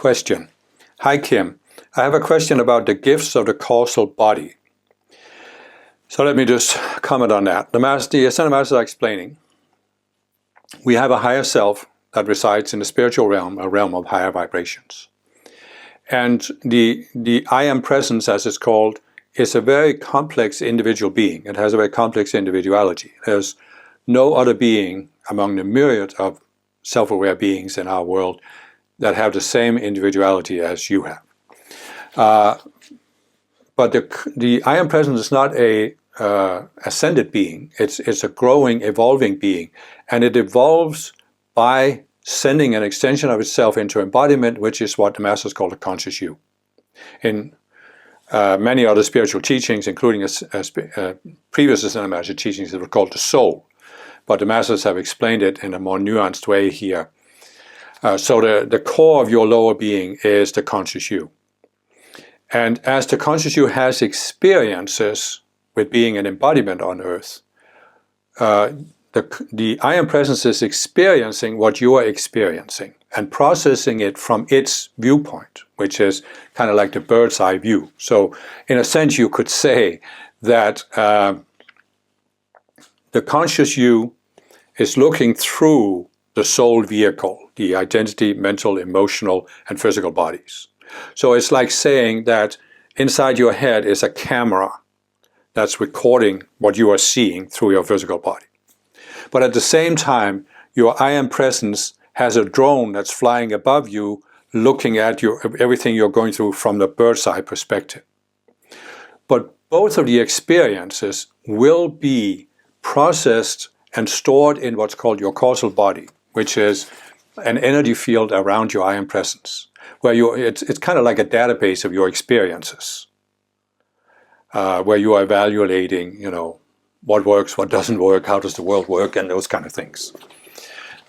Question. Hi Kim, I have a question about the gifts of the causal body. So let me just comment on that. The Ascended Masters are explaining we have a higher self that resides in the spiritual realm, a realm of higher vibrations. And the I am presence, as it's called, is a very complex individual being. It has a very complex individuality. There's no other being among the myriad of self-aware beings in our world that have the same individuality as you have. But the I am presence is not a ascended being. It's a growing, evolving being, and it evolves by sending an extension of itself into embodiment, which is what the Masters call the conscious you. In many other spiritual teachings, including previous Ascended Master teachings, it was called the soul. But the Masters have explained it in a more nuanced way here. So the core of your lower being is the conscious you. And as the conscious you has experiences with being an embodiment on earth, the I am presence is experiencing what you are experiencing and processing it from its viewpoint, which is kind of like the bird's eye view. So in a sense you could say that the conscious you is looking through the soul vehicle, the identity, mental, emotional, and physical bodies. So it's like saying that inside your head is a camera that's recording what you are seeing through your physical body. But at the same time, your I am presence has a drone that's flying above you, looking at everything you're going through from the bird's eye perspective. But both of the experiences will be processed and stored in what's called your causal body, which is an energy field around your I am presence, where it's kind of like a database of your experiences, where you are evaluating, what works, what doesn't work, how does the world work, and those kind of things.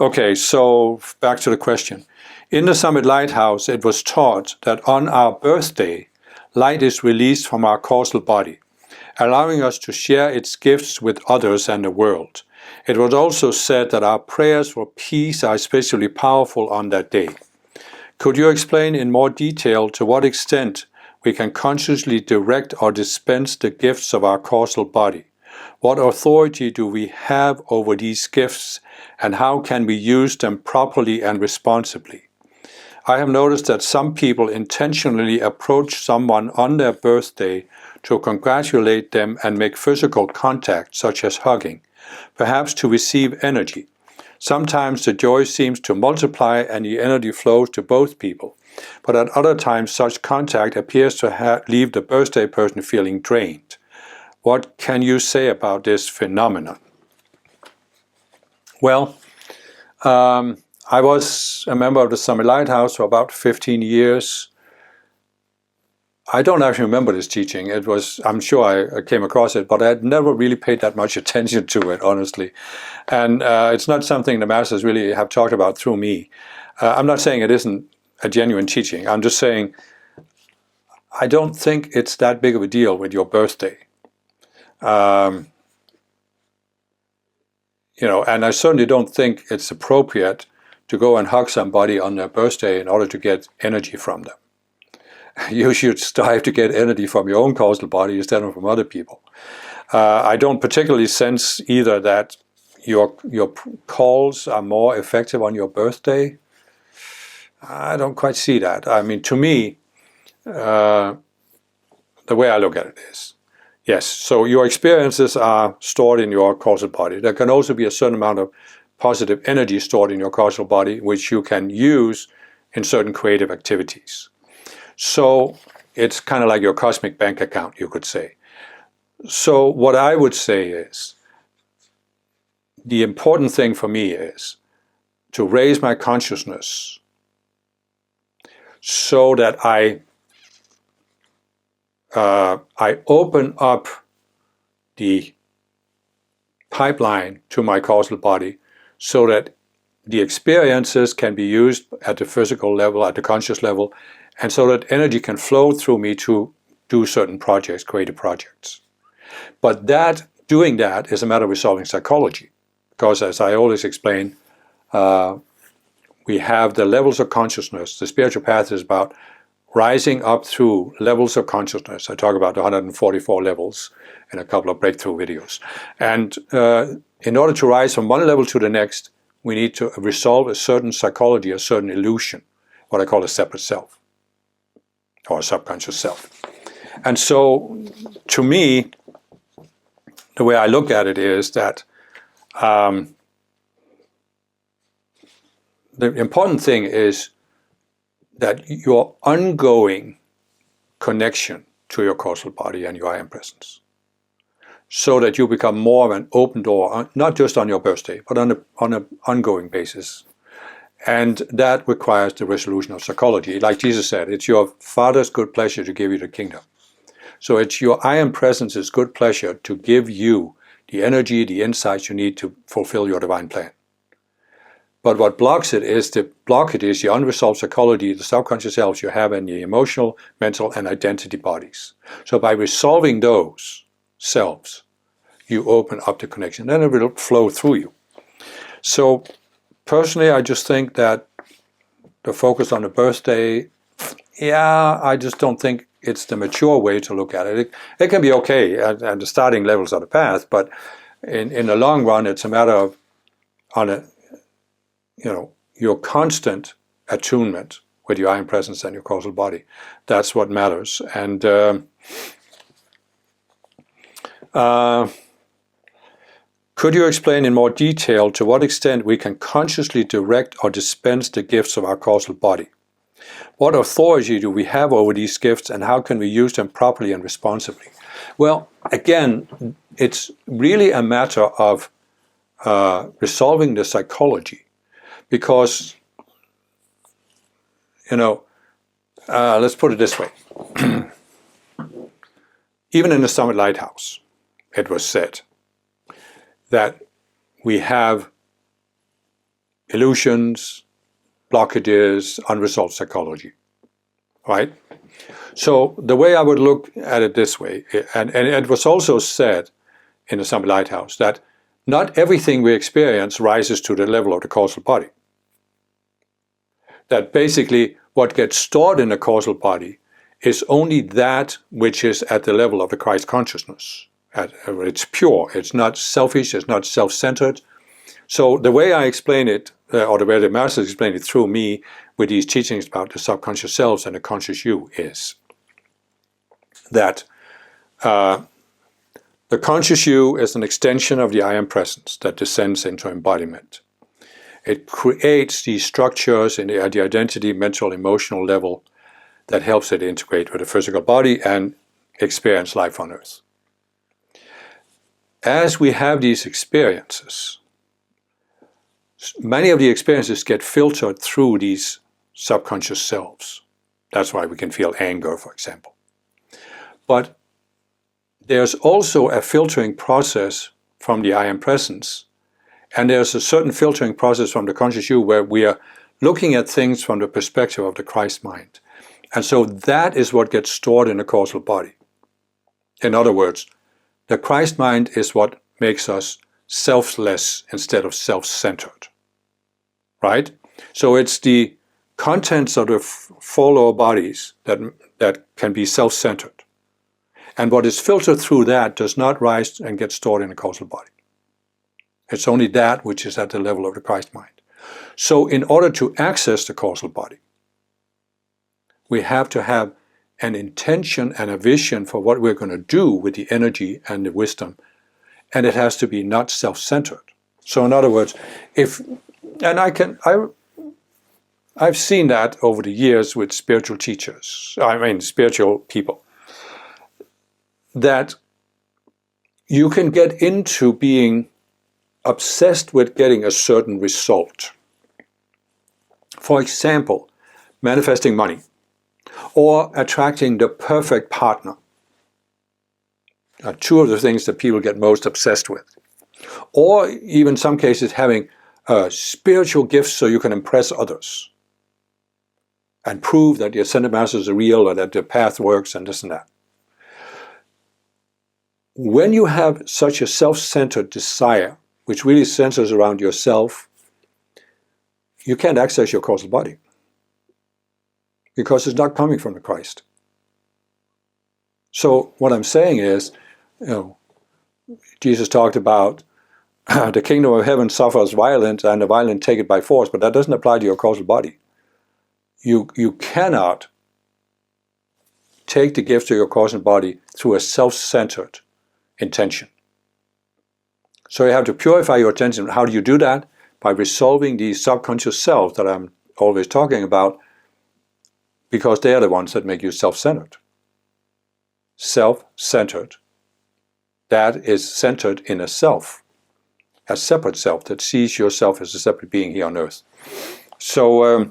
Okay, so back to the question. In the Summit Lighthouse, it was taught that on our birthday, light is released from our causal body, allowing us to share its gifts with others and the world. It was also said that our prayers for peace are especially powerful on that day. Could you explain in more detail to what extent we can consciously direct or dispense the gifts of our causal body? What authority do we have over these gifts, and how can we use them properly and responsibly? I have noticed that some people intentionally approach someone on their birthday to congratulate them and make physical contact, such as hugging, perhaps to receive energy. Sometimes the joy seems to multiply and the energy flows to both people, but at other times such contact appears to leave the birthday person feeling drained. What can you say about this phenomenon? Well, I was a member of the Summit Lighthouse for about 15 years. I don't actually remember this teaching. I'm sure I came across it, but I had never really paid that much attention to it, honestly. And it's not something the Masters really have talked about through me. I'm not saying it isn't a genuine teaching. I'm just saying I don't think it's that big of a deal with your birthday. And I certainly don't think it's appropriate to go and hug somebody on their birthday in order to get energy from them. You should strive to get energy from your own causal body instead of from other people. I don't particularly sense either that your calls are more effective on your birthday. I don't quite see that. I mean, to me, the way I look at it is, yes, so your experiences are stored in your causal body. There can also be a certain amount of positive energy stored in your causal body, which you can use in certain creative activities. So it's kind of like your cosmic bank account, you could say. So what I would say is, the important thing for me is to raise my consciousness so that I open up the pipeline to my causal body so that the experiences can be used at the physical level, at the conscious level, and so that energy can flow through me to do certain projects, creative projects. But doing that is a matter of resolving psychology, because as I always explain, we have the levels of consciousness. The spiritual path is about rising up through levels of consciousness. I talk about the 144 levels in a couple of breakthrough videos. And in order to rise from one level to the next, we need to resolve a certain psychology, a certain illusion, what I call a separate self, or a subconscious self. And so, to me, the way I look at it is that the important thing is that your ongoing connection to your causal body and your I am presence, so that you become more of an open door, not just on your birthday, but on an ongoing basis. And that requires the resolution of psychology. Like Jesus said, it's your Father's good pleasure to give you the kingdom. So it's your I am presence's good pleasure to give you the energy, the insights you need to fulfill your divine plan. But what blocks it is the unresolved psychology, the subconscious selves you have in the emotional, mental, and identity bodies. So by resolving those selves, you open up the connection, then it will flow through you. So personally, I just think that the focus on the birthday, I just don't think it's the mature way to look at it. It can be okay at the starting levels of the path, but in the long run, it's a matter of your constant attunement with your I am presence and your causal body. That's what matters. And could you explain in more detail to what extent we can consciously direct or dispense the gifts of our causal body? What authority do we have over these gifts, and how can we use them properly and responsibly? Well, again, it's really a matter of resolving the psychology, because, let's put it this way. Even in the Summit Lighthouse, it was said that we have illusions, blockages, unresolved psychology, right? So the way I would look at it this way, and it was also said in the Summit Lighthouse, that not everything we experience rises to the level of the causal body. That basically what gets stored in the causal body is only that which is at the level of the Christ consciousness. It's pure, it's not selfish, it's not self-centered. So the way I explain it, or the way the Masters explain it through me with these teachings about the subconscious selves and the conscious you, is that the conscious you is an extension of the I am presence that descends into embodiment. It creates these structures in the identity, mental, emotional level that helps it integrate with the physical body and experience life on earth. As we have these experiences, many of the experiences get filtered through these subconscious selves. That's why we can feel anger, for example. But there's also a filtering process from the I am presence, and there's a certain filtering process from the conscious you where we are looking at things from the perspective of the Christ mind. And so that is what gets stored in the causal body. In other words, the Christ mind is what makes us selfless instead of self-centered, right? So it's the contents of the four lower bodies that can be self-centered. And what is filtered through that does not rise and get stored in the causal body. It's only that which is at the level of the Christ mind. So in order to access the causal body, we have to have an intention and a vision for what we're going to do with the energy and the wisdom. And it has to be not self-centered. So in other words, I've seen that over the years with spiritual teachers, spiritual people, that you can get into being obsessed with getting a certain result. For example, manifesting money, or attracting the perfect partner. Are two of the things that people get most obsessed with. Or even in some cases having spiritual gifts so you can impress others and prove that the Ascended Masters are real or that the path works and this and that. When you have such a self-centered desire, which really centers around yourself, you can't access your causal body because it's not coming from the Christ. So what I'm saying is, Jesus talked about the kingdom of heaven suffers violence and the violent take it by force, but that doesn't apply to your causal body. You cannot take the gift to your causal body through a self-centered intention. So you have to purify your attention. How do you do that? By resolving these subconscious selves that I'm always talking about, because they are the ones that make you self-centered. Self-centered. That is centered in a self, a separate self that sees yourself as a separate being here on earth. So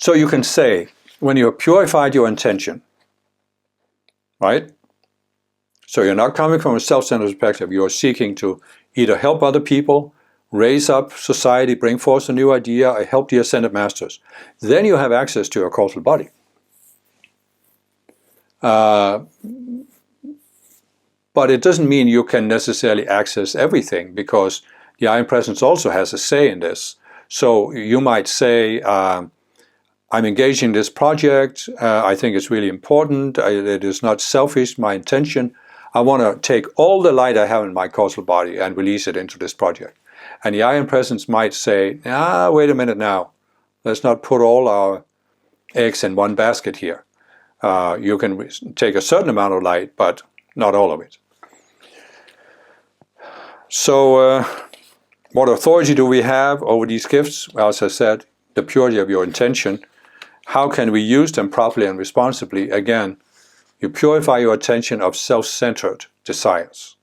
you can say, when you have purified your intention, right? So you're not coming from a self-centered perspective. You're seeking to either help other people, raise up society, bring forth a new idea, or help the ascended masters. Then you have access to your causal body. But it doesn't mean you can necessarily access everything, because the I Am Presence also has a say in this. So you might say, I'm engaged in this project, I think it's really important, it is not selfish, my intention. I want to take all the light I have in my causal body and release it into this project. And the I Am Presence might say, wait a minute now, let's not put all our eggs in one basket here. You can take a certain amount of light, but not all of it. So what authority do we have over these gifts? Well, as I said, the purity of your intention. How can we use them properly and responsibly? Again, you purify your attention of self-centered desires.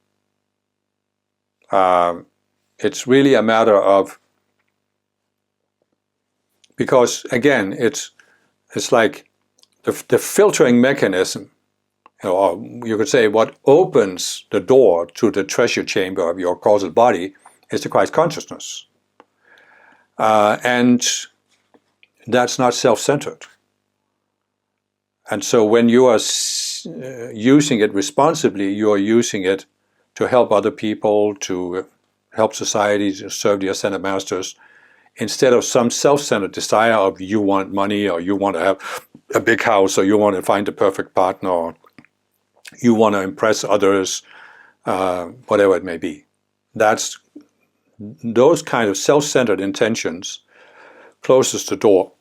It's really a matter of, because again, it's like the filtering mechanism, or you could say what opens the door to the treasure chamber of your causal body is the Christ consciousness. And that's not self-centered. And so when you are using it responsibly, you are using it to help other people, to help society, to serve the ascended masters, instead of some self-centered desire of you want money, or you want to have a big house, or you want to find the perfect partner, or you want to impress others, whatever it may be. That's those kind of self-centered intentions closes the door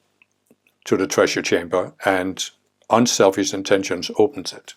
to the treasure chamber, and unselfish intentions opens it.